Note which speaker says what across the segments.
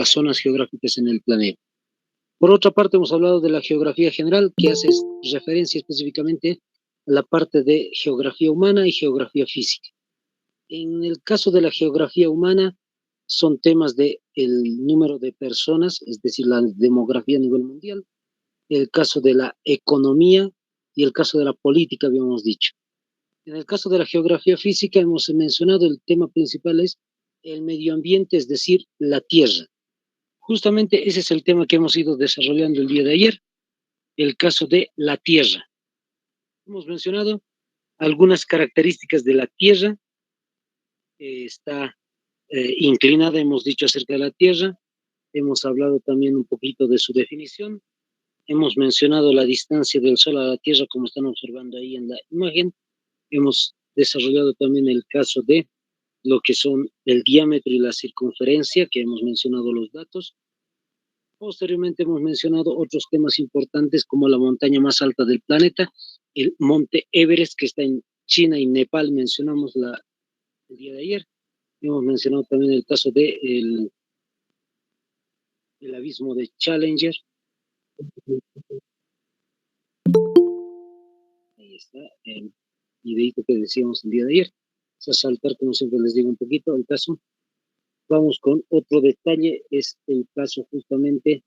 Speaker 1: las zonas geográficas en el planeta. Por otra parte, hemos hablado de la geografía general, que hace referencia específicamente a la parte de geografía humana y geografía física. En el caso de la geografía humana, son temas de el número de personas, es decir, la demografía a nivel mundial, el caso de la economía y el caso de la política, habíamos dicho. En el caso de la geografía física, hemos mencionado el tema principal es el medio ambiente, es decir, la tierra. Justamente ese es el tema que hemos ido desarrollando el día de ayer, el caso de la tierra. Hemos mencionado algunas características de la tierra, está inclinada, hemos dicho acerca de la tierra, hemos hablado también un poquito de su definición, hemos mencionado la distancia del Sol a la Tierra, como están observando ahí en la imagen, hemos desarrollado también el caso de lo que son el diámetro y la circunferencia, que hemos mencionado los datos. Posteriormente hemos mencionado otros temas importantes como la montaña más alta del planeta, el monte Everest, que está en China y Nepal, mencionamos el día de ayer. Hemos mencionado también el caso de el abismo de Challenger. Ahí está el videito que decíamos el día de ayer. Es a saltar, como siempre les digo un poquito, el caso. Vamos con otro detalle, es el caso justamente.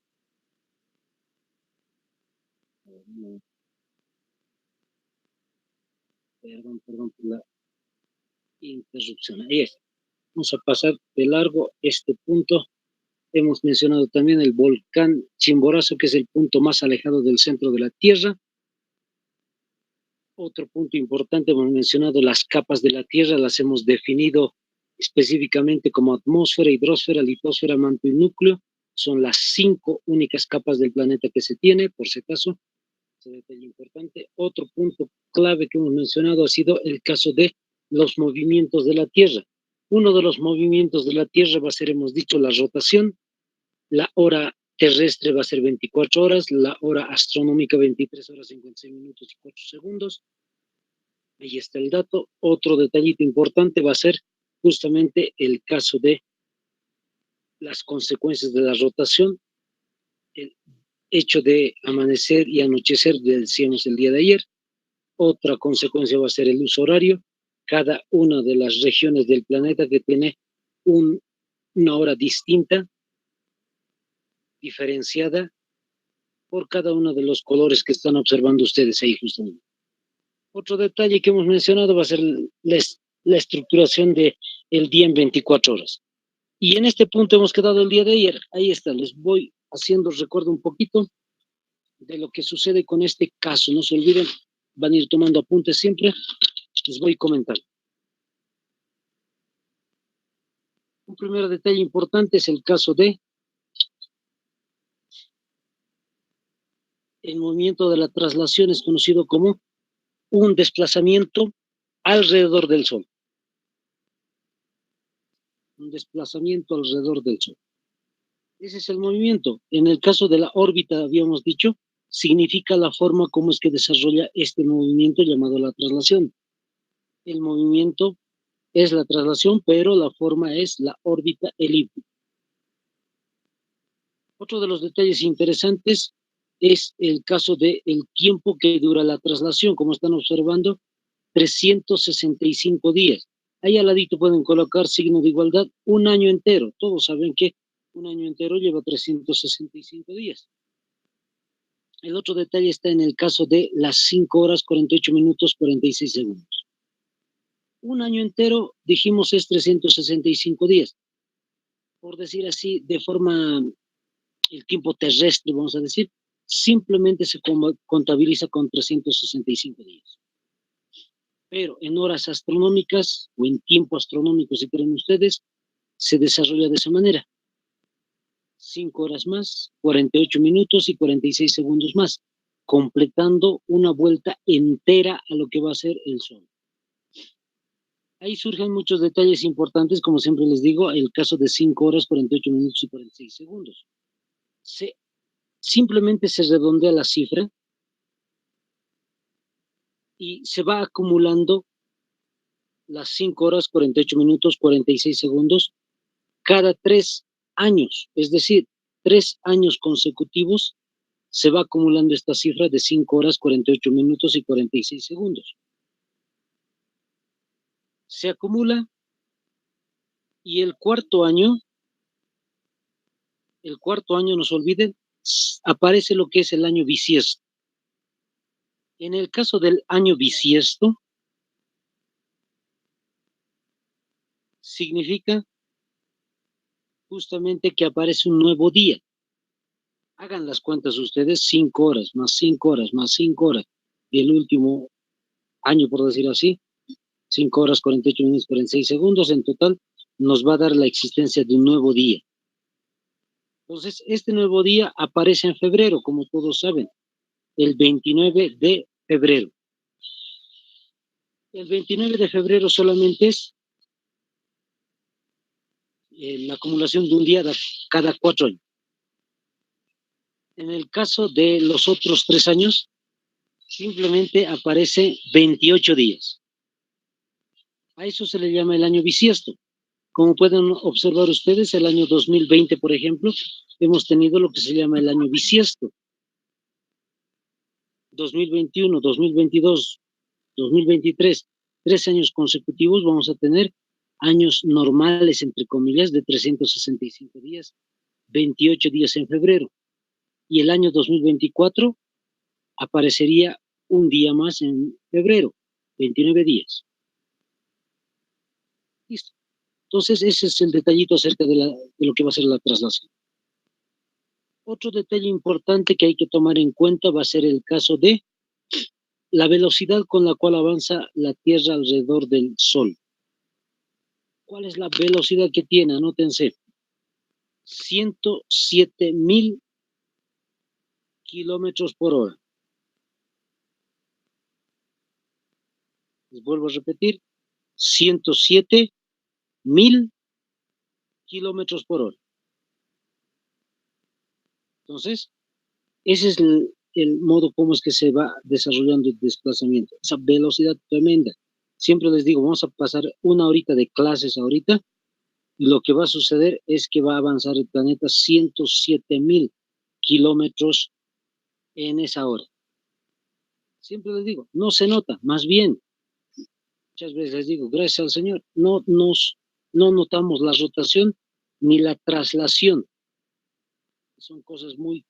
Speaker 1: Perdón por la interrupción. Ahí es. Vamos a pasar de largo este punto. Hemos mencionado también el volcán Chimborazo, que es el punto más alejado del centro de la Tierra. Otro punto importante, hemos mencionado las capas de la Tierra, las hemos definido específicamente como atmósfera, hidrosfera, litosfera, manto y núcleo. Son las 5 únicas capas del planeta que se tiene, por si acaso. Ese detalle importante. Otro punto clave que hemos mencionado ha sido el caso de los movimientos de la Tierra. Uno de los movimientos de la Tierra va a ser, hemos dicho, la rotación. La hora terrestre va a ser 24 horas, la hora astronómica 23 horas 56 minutos y 4 segundos. Ahí está el dato. Otro detallito importante va a ser justamente el caso de las consecuencias de la rotación, el hecho de amanecer y anochecer, decíamos el día de ayer. Otra consecuencia va a ser el uso horario. Cada una de las regiones del planeta que tiene una hora distinta, diferenciada por cada uno de los colores que están observando ustedes ahí justamente. Otro detalle que hemos mencionado va a ser la estructuración del día en 24 horas. Y en este punto hemos quedado el día de ayer. Ahí está, les voy haciendo recuerdo un poquito de lo que sucede con este caso. No se olviden, van a ir tomando apuntes siempre. Les voy comentando. Un primer detalle importante es el caso de el movimiento de la traslación, es conocido como un desplazamiento alrededor del Sol. Un desplazamiento alrededor del Sol. Ese es el movimiento. En el caso de la órbita, habíamos dicho, significa la forma como es que desarrolla este movimiento llamado la traslación. El movimiento es la traslación, pero la forma es la órbita elíptica. Otro de los detalles interesantes es el caso del tiempo que dura la traslación. Como están observando, 365 días. Ahí al ladito pueden colocar signo de igualdad, un año entero. Todos saben que un año entero lleva 365 días. El otro detalle está en el caso de las 5 horas, 48 minutos, 46 segundos. Un año entero, dijimos, es 365 días. Por decir así, de forma, el tiempo terrestre, vamos a decir, simplemente se contabiliza con 365 días. Pero en horas astronómicas o en tiempo astronómico, si quieren ustedes, se desarrolla de esa manera. 5 horas más, 48 minutos y 46 segundos más, completando una vuelta entera a lo que va a ser el Sol. Ahí surgen muchos detalles importantes, como siempre les digo, el caso de 5 horas, 48 minutos y 46 segundos. Simplemente se redondea la cifra y se va acumulando las 5 horas, 48 minutos, 46 segundos cada 3 años, es decir, 3 años consecutivos, se va acumulando esta cifra de 5 horas, 48 minutos y 46 segundos. Se acumula y el cuarto año, no se olviden, aparece lo que es el año bisiesto. En el caso del año bisiesto, significa justamente que aparece un nuevo día. Hagan las cuentas ustedes, 5 horas, más 5 horas, más 5 horas. Y el último año, por decir así, 5 horas, 48 minutos, 46 segundos, en total nos va a dar la existencia de un nuevo día. Entonces, este nuevo día aparece en febrero, como todos saben, el 29 de febrero. El 29 de febrero solamente es la acumulación de un día cada 4 años. En el caso de los otros 3 años, simplemente aparece 28 días. A eso se le llama el año bisiesto. Como pueden observar ustedes, el año 2020, por ejemplo, hemos tenido lo que se llama el año bisiesto. 2021, 2022, 2023, 3 años consecutivos vamos a tener años normales, entre comillas, de 365 días, 28 días en febrero. Y el año 2024 aparecería un día más en febrero, 29 días. Listo. Entonces, ese es el detallito acerca de lo que va a ser la traslación. Otro detalle importante que hay que tomar en cuenta va a ser el caso de la velocidad con la cual avanza la Tierra alrededor del Sol. ¿Cuál es la velocidad que tiene? Anótense. 107.000 kilómetros por hora. Les vuelvo a repetir. 107.000 kilómetros por hora. Entonces, ese es el modo como es que se va desarrollando el desplazamiento. Esa velocidad tremenda. Siempre les digo, vamos a pasar 1 horita de clases ahorita. Y lo que va a suceder es que va a avanzar el planeta 107.000 kilómetros en esa hora. Siempre les digo, no se nota, más bien, muchas veces les digo, gracias al Señor, no notamos la rotación ni la traslación. Son cosas muy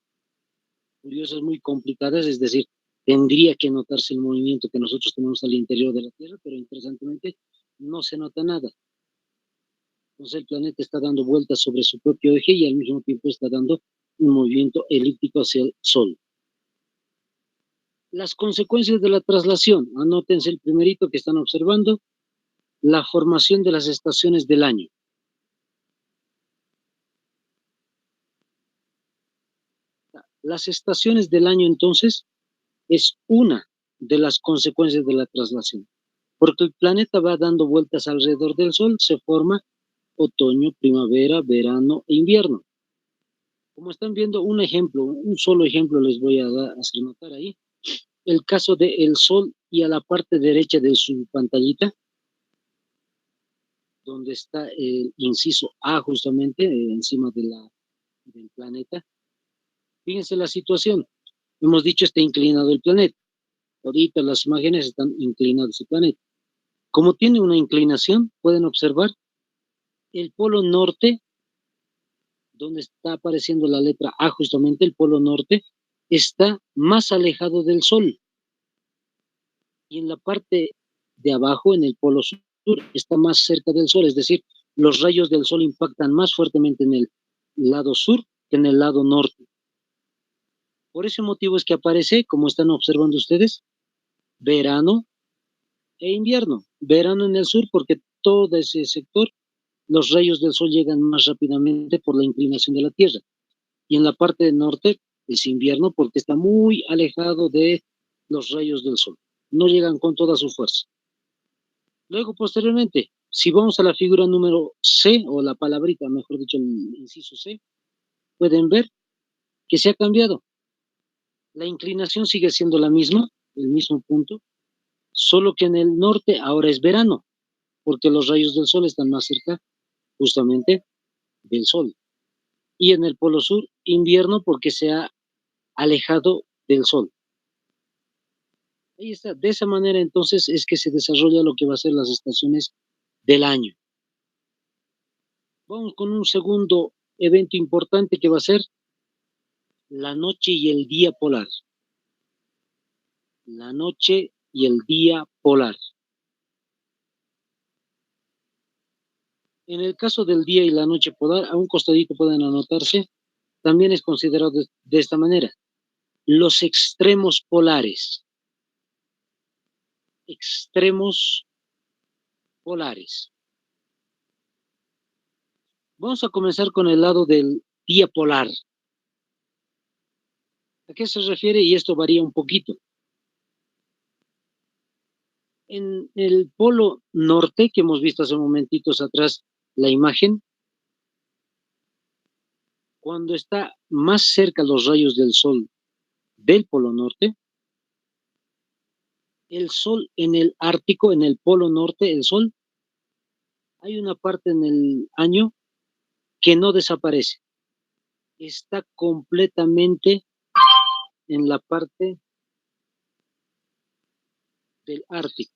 Speaker 1: curiosas, muy complicadas, es decir, tendría que notarse el movimiento que nosotros tenemos al interior de la Tierra, pero interesantemente no se nota nada. Entonces el planeta está dando vueltas sobre su propio eje y al mismo tiempo está dando un movimiento elíptico hacia el Sol. Las consecuencias de la traslación, anótense el primerito que están observando, la formación de las estaciones del año. Las estaciones del año, entonces, es una de las consecuencias de la traslación, porque el planeta va dando vueltas alrededor del Sol, se forma otoño, primavera, verano e invierno. Como están viendo, un solo ejemplo les voy a hacer notar ahí. El caso del Sol y a la parte derecha de su pantallita, donde está el inciso A justamente encima del planeta. Fíjense la situación. Hemos dicho está inclinado el planeta. Ahorita las imágenes están inclinadas el planeta. Como tiene una inclinación, pueden observar el polo norte, donde está apareciendo la letra A justamente, el polo norte, está más alejado del Sol. Y en la parte de abajo, en el polo sur, está más cerca del Sol, es decir, los rayos del Sol impactan más fuertemente en el lado sur que en el lado norte. Por ese motivo es que aparece, como están observando ustedes, verano e invierno. Verano en el sur porque todo ese sector, los rayos del Sol llegan más rápidamente por la inclinación de la Tierra. Y en la parte del norte es invierno porque está muy alejado de los rayos del Sol. No llegan con toda su fuerza. Luego, posteriormente, si vamos a la figura número C, o la palabrita, mejor dicho, el inciso C, pueden ver que se ha cambiado. La inclinación sigue siendo la misma, el mismo punto, solo que en el norte ahora es verano, porque los rayos del Sol están más cerca justamente del Sol. y en el polo sur, invierno, porque se ha alejado del sol. Ahí está. De esa manera, entonces, es que se desarrolla lo que va a ser las estaciones del año. Vamos con un segundo evento importante que va a ser la noche y el día polar. La noche y el día polar. En el caso del día y la noche polar, a un costadito pueden anotarse, también es considerado de esta manera. Los extremos polares. Extremos polares. Vamos a comenzar con el lado del día polar. ¿A qué se refiere? Y esto varía un poquito. En el polo norte, que hemos visto hace momentitos atrás la imagen, cuando está más cerca los rayos del sol del polo norte, el sol en el Ártico, en el polo norte, el sol, hay una parte en el año que no desaparece. Está completamente en la parte del Ártico.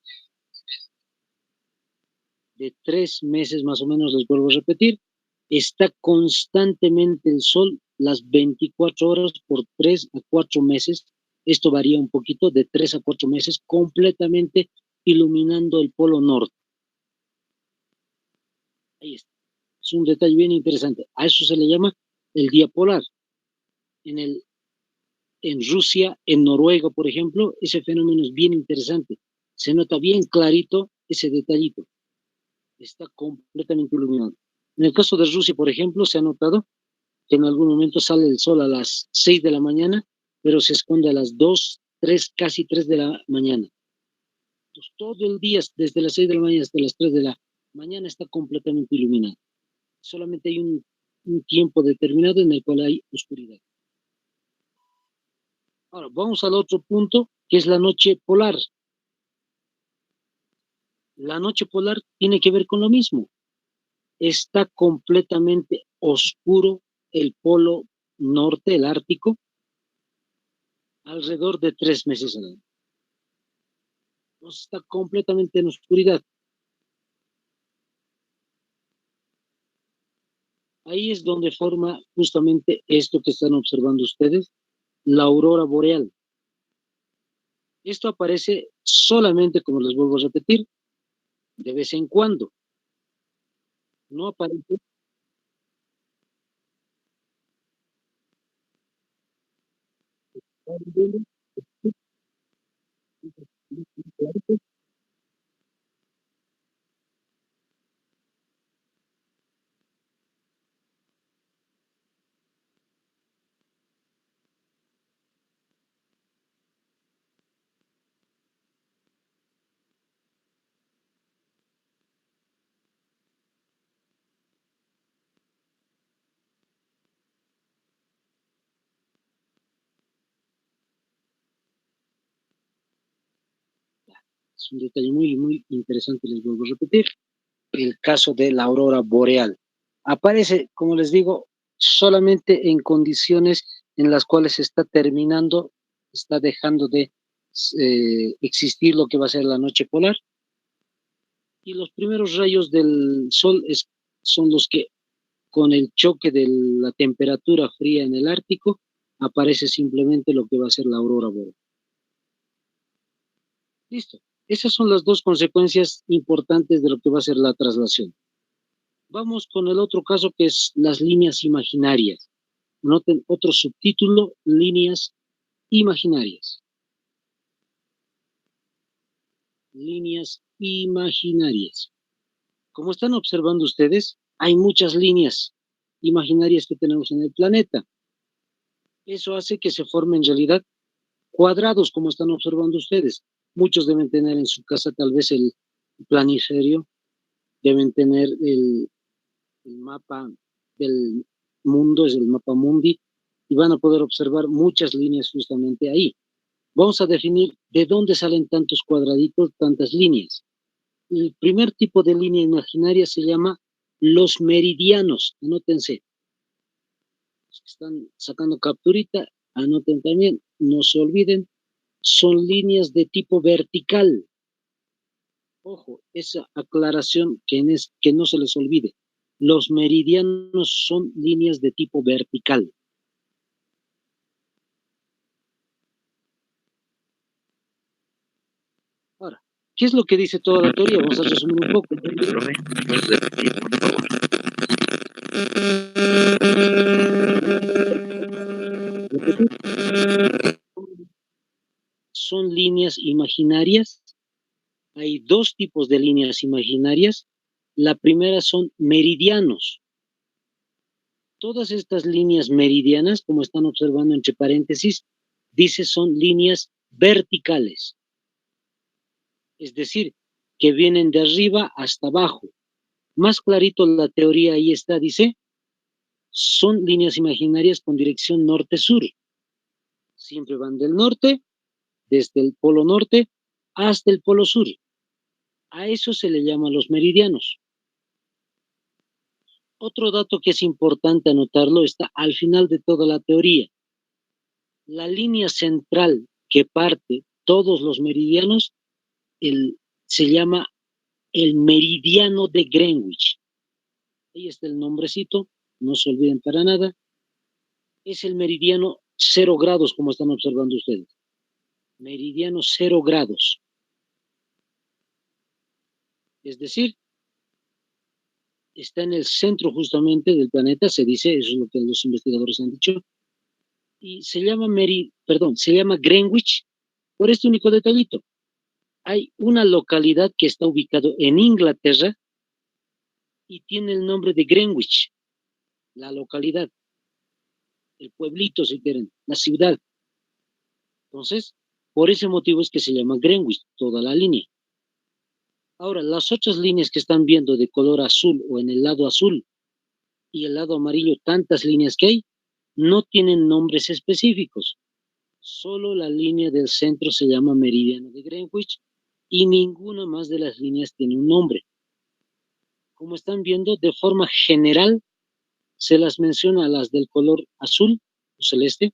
Speaker 1: De 3 meses más o menos, les vuelvo a repetir, está constantemente el sol las 24 horas por 3 a 4 meses. Esto varía un poquito, de 3 a 4 meses, completamente iluminando el polo norte. Ahí está. Es un detalle bien interesante. A eso se le llama el día polar. En Rusia, en Noruega, por ejemplo, ese fenómeno es bien interesante. Se nota bien clarito ese detallito. Está completamente iluminado. En el caso de Rusia, por ejemplo, se ha notado que en algún momento sale el sol a las 6 de la mañana, pero se esconde a las 2, 3, casi 3 de la mañana. Entonces, todo el día, desde las 6 de la mañana hasta las 3 de la mañana, está completamente iluminado. Solamente hay un tiempo determinado en el cual hay oscuridad. Ahora, vamos al otro punto, que es la noche polar. La noche polar tiene que ver con lo mismo. Está completamente oscuro el polo norte, el Ártico, alrededor de 3 meses al año. Entonces está completamente en oscuridad. Ahí es donde forma justamente esto que están observando ustedes, la aurora boreal. Esto aparece solamente, como les vuelvo a repetir, de vez en cuando. No aparece. Es un detalle muy, muy interesante, les vuelvo a repetir. El caso de la aurora boreal. Aparece, como les digo, solamente en condiciones en las cuales está terminando, está dejando de existir lo que va a ser la noche polar. Y los primeros rayos del sol son los que, con el choque de la temperatura fría en el Ártico, aparece simplemente lo que va a ser la aurora boreal. Listo. Esas son las dos consecuencias importantes de lo que va a ser la traslación. Vamos con el otro caso, que es las líneas imaginarias. Noten otro subtítulo, líneas imaginarias. Líneas imaginarias. Como están observando ustedes, hay muchas líneas imaginarias que tenemos en el planeta. Eso hace que se formen en realidad cuadrados, como están observando ustedes. Muchos deben tener en su casa tal vez el planiferio, deben tener el mapa del mundo, es el mapa mundi, y van a poder observar muchas líneas justamente ahí. Vamos a definir de dónde salen tantos cuadraditos, tantas líneas. El primer tipo de línea imaginaria se llama los meridianos, anótense. Los que están sacando capturita, anoten también, no se olviden, son líneas de tipo vertical. Ojo, esa aclaración que no se les olvide. Los meridianos son líneas de tipo vertical. Ahora, ¿qué es lo que dice toda la teoría? Vamos a resumir un poco.
Speaker 2: Profe, ¿puedes repetir, por favor?
Speaker 1: Son líneas imaginarias. Hay dos tipos de líneas imaginarias. La primera son meridianos. Todas estas líneas meridianas, como están observando entre paréntesis, dice son líneas verticales. Es decir, que vienen de arriba hasta abajo. Más clarito la teoría ahí está, dice, son líneas imaginarias con dirección norte-sur. Siempre van del norte, desde el polo norte hasta el polo sur. A eso se le llama los meridianos. Otro dato que es importante anotarlo está al final de toda la teoría. La línea central que parte todos los meridianos se llama el meridiano de Greenwich. Ahí está el nombrecito, no se olviden para nada. Es el meridiano 0 grados, como están observando ustedes. Meridiano 0 grados. Es decir, está en el centro justamente del planeta, se dice, eso es lo que los investigadores han dicho, y se llama se llama Greenwich por este único detallito. Hay una localidad que está ubicada en Inglaterra y tiene el nombre de Greenwich, la localidad, el pueblito si quieren, la ciudad. Entonces, por ese motivo es que se llama Greenwich, toda la línea. Ahora, las otras líneas que están viendo de color azul o en el lado azul y el lado amarillo, tantas líneas que hay, no tienen nombres específicos. Solo la línea del centro se llama meridiano de Greenwich y ninguna más de las líneas tiene un nombre. Como están viendo, de forma general se las menciona a las del color azul o celeste,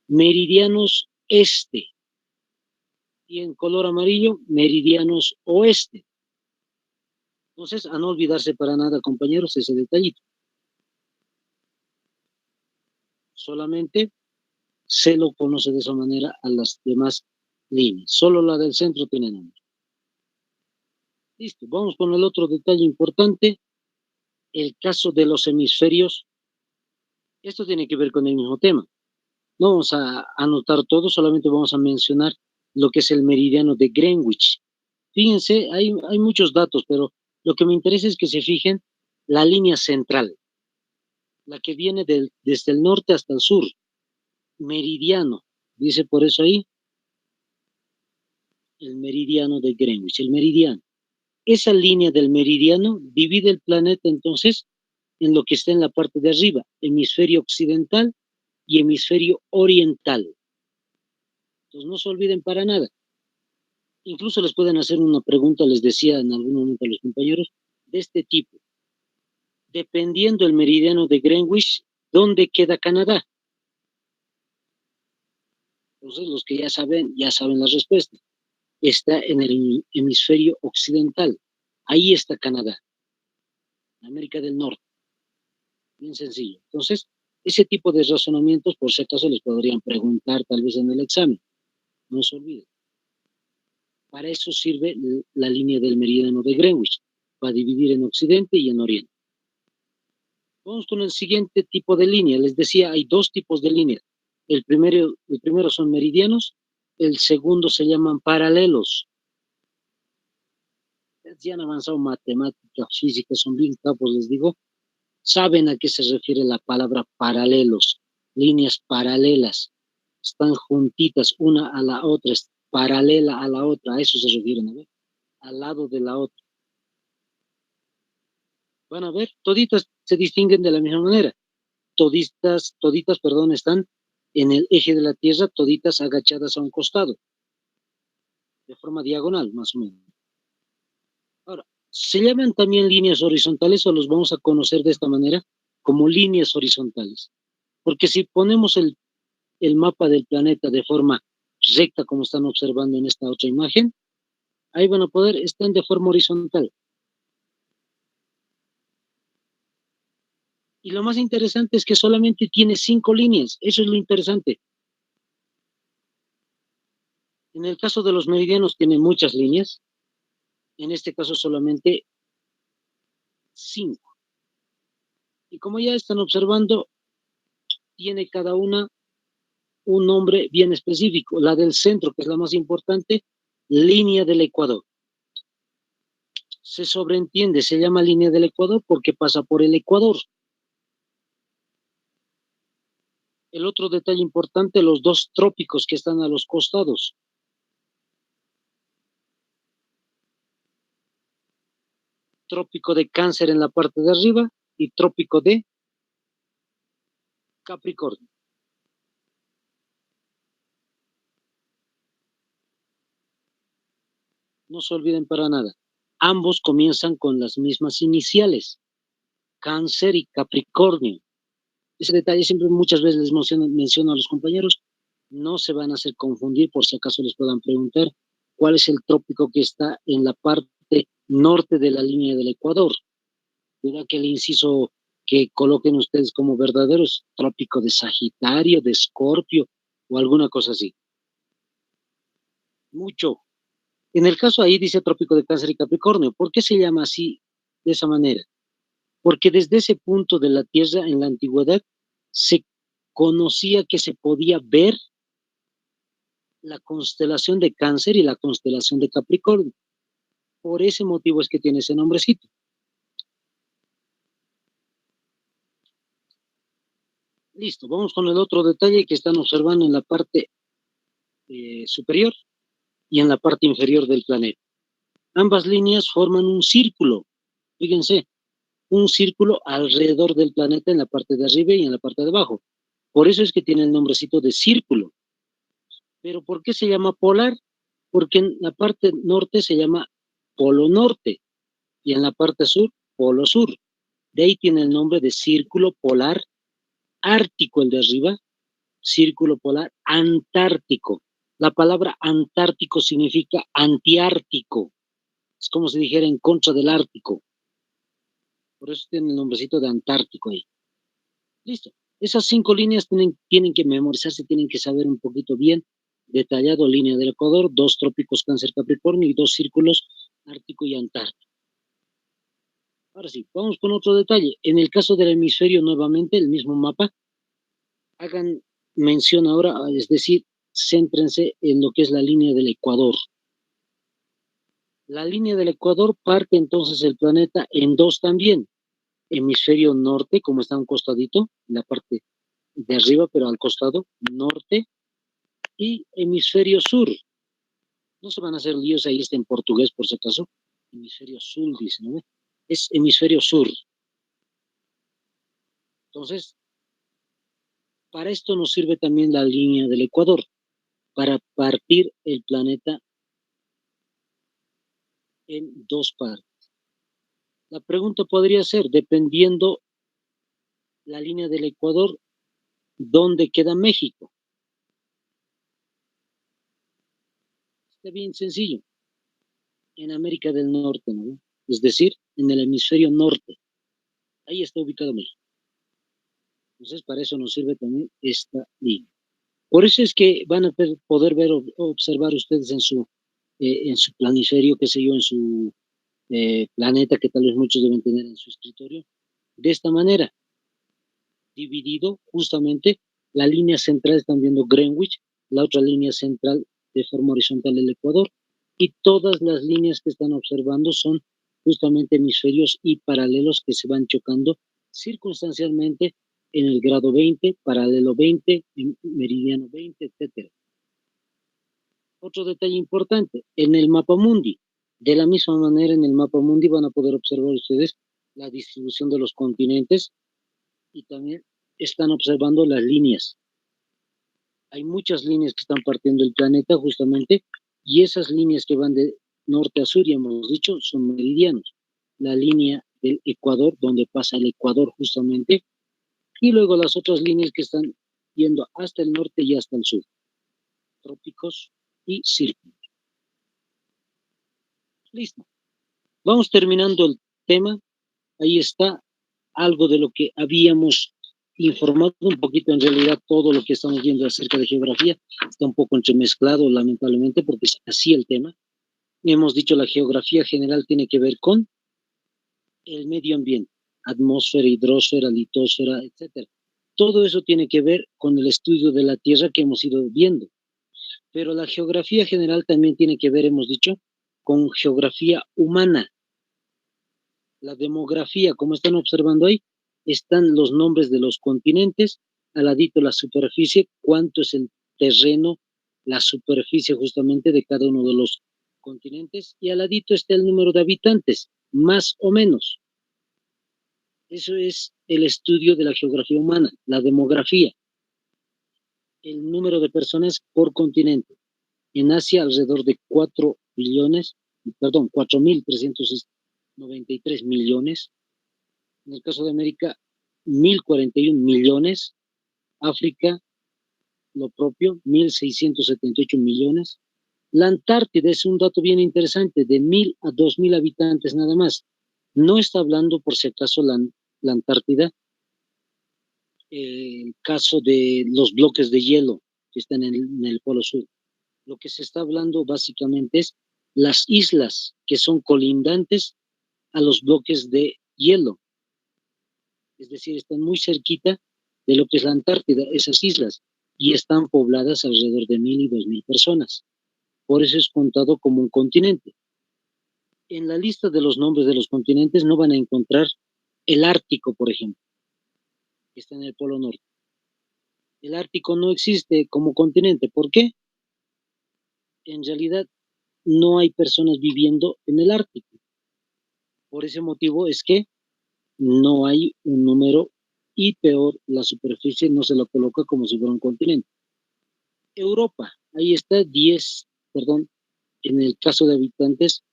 Speaker 1: meridianos este, y en color amarillo, meridianos oeste. Entonces, a no olvidarse para nada, compañeros, ese detallito. Solamente se lo conoce de esa manera a las demás líneas. Solo la del centro tiene nombre. Listo, vamos con el otro detalle importante, el caso de los hemisferios. Esto tiene que ver con el mismo tema. No vamos a anotar todo, solamente vamos a mencionar lo que es el meridiano de Greenwich. Fíjense, hay muchos datos, pero lo que me interesa es que se fijen la línea central, la que viene desde el norte hasta el sur, meridiano, dice por eso ahí, el meridiano de Greenwich, el meridiano. Esa línea del meridiano divide el planeta entonces en lo que está en la parte de arriba, hemisferio occidental y hemisferio oriental. Entonces no se olviden para nada. Incluso les pueden hacer una pregunta, les decía en algún momento a los compañeros, de este tipo. Dependiendo el meridiano de Greenwich, ¿dónde queda Canadá? Entonces los que ya saben la respuesta. Está en el hemisferio occidental. Ahí está Canadá, América del Norte. Bien sencillo. Entonces, ese tipo de razonamientos, por si acaso, les podrían preguntar tal vez en el examen. No se olviden. Para eso sirve la línea del meridiano de Greenwich, para dividir en occidente y en oriente. Vamos con el siguiente tipo de línea. Les decía, hay dos tipos de líneas. El primero son meridianos, el segundo se llaman paralelos. Ya han avanzado matemática, física, son bien capos, les digo. Saben a qué se refiere la palabra paralelos, líneas paralelas. Están juntitas una a la otra, es paralela a la otra, a eso se refieren, a ver, al lado de la otra. Van a ver, toditas se distinguen de la misma manera. Toditas, perdón, están en el eje de la Tierra, toditas agachadas a un costado, de forma diagonal, más o menos. Ahora, se llaman también líneas horizontales o los vamos a conocer de esta manera como líneas horizontales. Porque si ponemos el mapa del planeta de forma recta, como están observando en esta otra imagen, ahí van a poder, están de forma horizontal. Y lo más interesante es que solamente tiene 5 líneas. Eso es lo interesante. En el caso de los meridianos tiene muchas líneas. En este caso solamente 5. Y como ya están observando, tiene cada una un nombre bien específico. La del centro, que es la más importante, línea del Ecuador. Se sobreentiende, se llama línea del Ecuador porque pasa por el Ecuador. El otro detalle importante, los 2 trópicos que están a los costados. Trópico de Cáncer en la parte de arriba y trópico de Capricornio. No se olviden para nada. Ambos comienzan con las mismas iniciales, Cáncer y Capricornio. Ese detalle siempre muchas veces les menciono a los compañeros, no se van a hacer confundir por si acaso les puedan preguntar cuál es el trópico que está en la parte norte de la línea del Ecuador. Mira que el inciso que coloquen ustedes como verdaderos, trópico de Sagitario, de Escorpio o alguna cosa así. Mucho. En el caso ahí dice trópico de Cáncer y Capricornio. ¿Por qué se llama así, de esa manera? Porque desde ese punto de la Tierra en la antigüedad se conocía que se podía ver la constelación de Cáncer y la constelación de Capricornio. Por ese motivo es que tiene ese nombrecito. Listo, vamos con el otro detalle que están observando en la parte superior y en la parte inferior del planeta. Ambas líneas forman un círculo. Fíjense, un círculo alrededor del planeta en la parte de arriba y en la parte de abajo. Por eso es que tiene el nombrecito de círculo. ¿Pero por qué se llama polar? Porque en la parte norte se llama polo norte y en la parte sur, polo sur. De ahí tiene el nombre de círculo polar ártico, el de arriba, círculo polar antártico. La palabra antártico significa antiártico. Es como si dijera en contra del Ártico. Por eso tiene el nombrecito de Antártico ahí. Listo. Esas 5 líneas tienen que memorizarse, tienen que saber un poquito bien detallado: línea del Ecuador, 2 trópicos Cáncer Capricornio y 2 círculos Ártico y Antártico. Ahora sí, vamos con otro detalle. En el caso del hemisferio, nuevamente, el mismo mapa, hagan mención ahora, es decir, céntrense en lo que es la línea del Ecuador. La línea del Ecuador parte entonces el planeta en 2 también. Hemisferio norte, como está a un costadito, en la parte de arriba, pero al costado, norte, y hemisferio sur. No se van a hacer líos, ahí está en portugués por si acaso. Hemisferio sur, dice, ¿no? Es hemisferio sur. Entonces, para esto nos sirve también la línea del Ecuador, para partir el planeta en 2 partes. La pregunta podría ser, dependiendo la línea del Ecuador, ¿dónde queda México? Está bien sencillo. En América del Norte, ¿no? Es decir, en el hemisferio norte. Ahí está ubicado México. Entonces, para eso nos sirve también esta línea. Por eso es que van a poder ver o observar ustedes en su planiferio, qué sé yo, en su planeta, que tal vez muchos deben tener en su escritorio, de esta manera, dividido justamente, la línea central, están viendo Greenwich, la otra línea central de forma horizontal el Ecuador, y todas las líneas que están observando son justamente hemisferios y paralelos que se van chocando circunstancialmente en el grado 20, paralelo 20, meridiano 20, etc. Otro detalle importante, en el mapa mundi, de la misma manera en el mapa mundi van a poder observar ustedes la distribución de los continentes y también están observando las líneas. Hay muchas líneas que están partiendo el planeta justamente, y esas líneas que van de norte a sur, ya hemos dicho, son meridianos. La línea del Ecuador, donde pasa el Ecuador justamente, y luego las otras líneas que están yendo hasta el norte y hasta el sur, trópicos y círculos. Listo. Vamos terminando el tema. Ahí está algo de lo que habíamos informado, un poquito en realidad todo lo que estamos viendo acerca de geografía está un poco entremezclado, lamentablemente, porque es así el tema. Hemos dicho la geografía general tiene que ver con el medio ambiente, atmósfera, hidrosfera, litosfera, etcétera. Todo eso tiene que ver con el estudio de la Tierra que hemos ido viendo. Pero la geografía general también tiene que ver, hemos dicho, con geografía humana. La demografía, como están observando ahí, están los nombres de los continentes, al ladito la superficie, cuánto es el terreno, la superficie justamente de cada uno de los continentes, y al ladito está el número de habitantes, más o menos. Eso es el estudio de la geografía humana, la demografía, el número de personas por continente. En Asia alrededor de 4.393 millones. En el caso de América, 1.041 millones. África, lo propio, 1.678 millones. La Antártida es un dato bien interesante, de 1.000 a 2.000 habitantes nada más. No está hablando, por si acaso, la Antártida, el caso de los bloques de hielo que están en el Polo Sur. Lo que se está hablando básicamente es las islas que son colindantes a los bloques de hielo. Es decir, están muy cerquita de lo que es la Antártida, esas islas, y están pobladas alrededor de 1.000 y 2.000 personas. Por eso es contado como un continente. En la lista de los nombres de los continentes no van a encontrar el Ártico, por ejemplo, que está en el Polo Norte. El Ártico no existe como continente. ¿Por qué? En realidad no hay personas viviendo en el Ártico. Por ese motivo es que no hay un número y peor, la superficie no se la coloca como si fuera un continente. Europa, ahí está 10, perdón, en el caso de habitantes,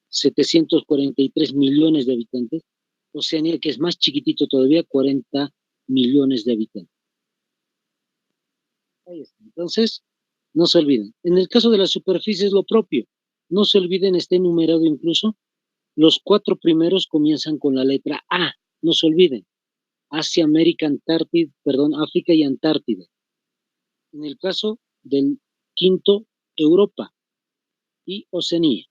Speaker 1: 743 millones de habitantes. Oceanía, que es más chiquitito todavía, 40 millones de habitantes. Ahí está. Entonces, no se olviden. En el caso de la superficie es lo propio. No se olviden, está enumerado incluso. Los 4 primeros comienzan con la letra A. No se olviden. Asia, América, Antártida, perdón, África y Antártida. En el caso del quinto, Europa y Oceanía.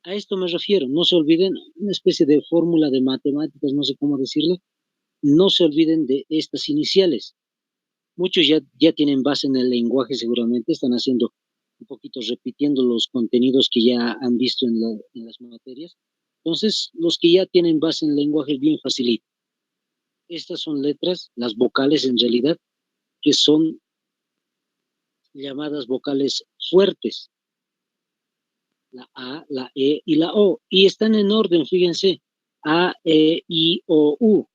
Speaker 1: A esto me refiero, no se olviden, una especie de fórmula de matemáticas, no sé cómo decirlo, no se olviden de estas iniciales. Muchos ya tienen base en el lenguaje seguramente, están haciendo un poquito, repitiendo los contenidos que ya han visto en las materias. Entonces, los que ya tienen base en el lenguaje es bien facilito. Estas son letras, las vocales en realidad, que son llamadas vocales fuertes. La A, la E y la O. Y están en orden, fíjense. A, E, I, O, U.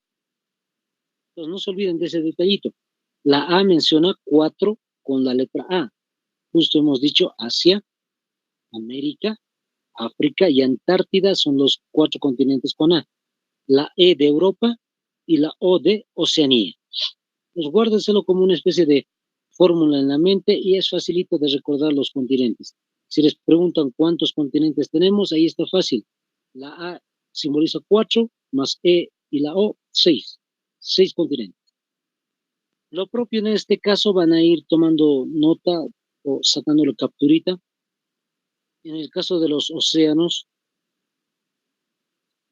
Speaker 1: Entonces no se olviden de ese detallito. La A menciona 4 con la letra A. Justo hemos dicho Asia, América, África y Antártida son los 4 continentes con A. La E de Europa y la O de Oceanía. Pues guárdenselo como una especie de fórmula en la mente y es facilito de recordar los continentes. Si les preguntan cuántos continentes tenemos, ahí está fácil. La A simboliza 4, más E y la O, 6. 6 continentes. Lo propio en este caso van a ir tomando nota o sacándole capturita. En el caso de los océanos,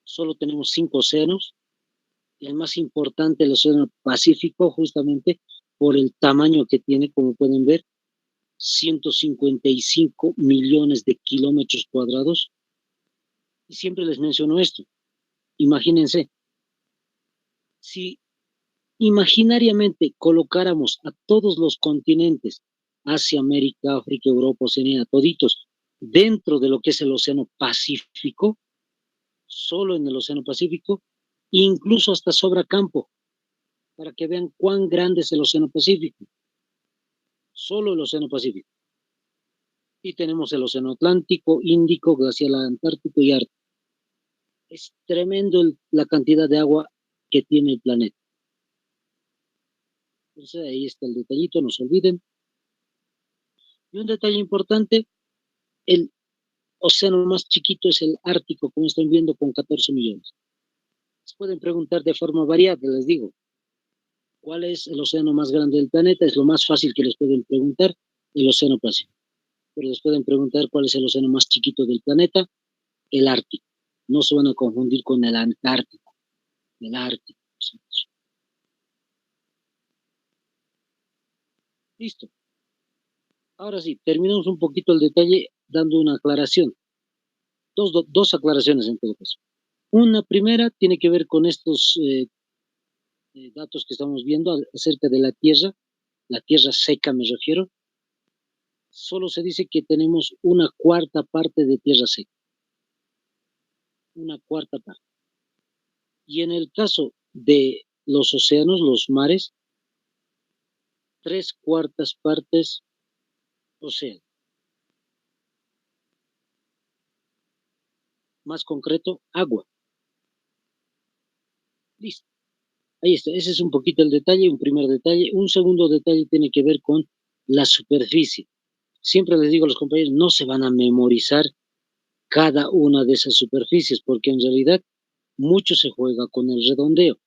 Speaker 1: solo tenemos 5 océanos. El más importante, el océano Pacífico, justamente por el tamaño que tiene, como pueden ver, 155 millones de kilómetros cuadrados. Y siempre les menciono esto. Imagínense, si imaginariamente colocáramos a todos los continentes, Asia, América, África, Europa, Oceanía, toditos, dentro de lo que es el Océano Pacífico, solo en el Océano Pacífico, incluso hasta sobra campo, para que vean cuán grande es el Océano Pacífico. Solo el Océano Pacífico. Y tenemos el Océano Atlántico, Índico, Glacial Antártico y Ártico. Es tremendo la cantidad de agua que tiene el planeta. Entonces ahí está el detallito, no se olviden. Y un detalle importante, el océano más chiquito es el Ártico, como están viendo, con 14 millones. Se pueden preguntar de forma variada, les digo, ¿cuál es el océano más grande del planeta? Es lo más fácil que les pueden preguntar, el océano Pacífico. Pero les pueden preguntar cuál es el océano más chiquito del planeta, el Ártico. No se van a confundir con el Antártico, el Ártico. Listo. Ahora sí, terminamos un poquito el detalle dando una aclaración. Dos aclaraciones en todo caso. Una primera tiene que ver con estos datos que estamos viendo acerca de la tierra seca me refiero. Solo se dice que tenemos una cuarta parte de tierra seca. Una cuarta parte. Y en el caso de los océanos, los mares, 3/4 partes océano. Más concreto, agua. Listo. Ahí está. Ese es un poquito el detalle, un primer detalle. Un segundo detalle tiene que ver con la superficie. Siempre les digo a los compañeros, no se van a memorizar cada una de esas superficies, porque en realidad mucho se juega con el redondeo.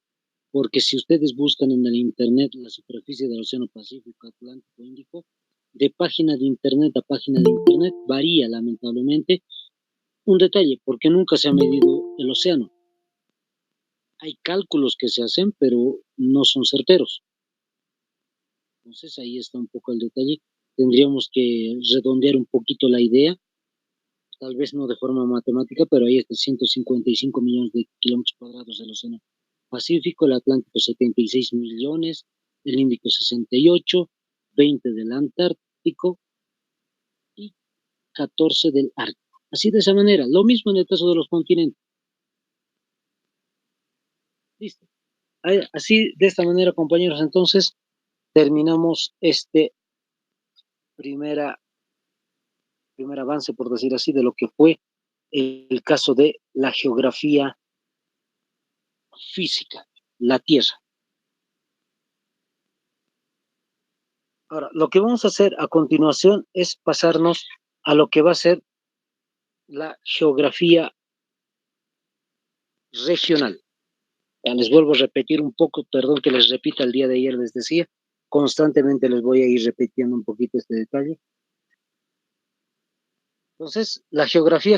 Speaker 1: Porque si ustedes buscan en el Internet la superficie del Océano Pacífico, Atlántico, Índico, de página de Internet a página de Internet varía lamentablemente. Un detalle, porque nunca se ha medido el océano. Hay cálculos que se hacen, pero no son certeros. Entonces ahí está un poco el detalle. Tendríamos que redondear un poquito la idea, tal vez no de forma matemática, pero ahí está 155 millones de kilómetros cuadrados del Océano Pacífico, el Atlántico 76 millones, el Índico 68, 20 del Antártico y 14 del Ártico. Así de esa manera, lo mismo en el caso de los continentes. Listo. Así, de esta manera, compañeros, entonces terminamos este primer avance, por decir así, de lo que fue el caso de la geografía física, la Tierra. Ahora, lo que vamos a hacer a continuación es pasarnos a lo que va a ser la geografía regional. Ya les vuelvo a repetir un poco, perdón que les repita, el día de ayer les decía, constantemente les voy a ir repitiendo un poquito este detalle. Entonces, la geografía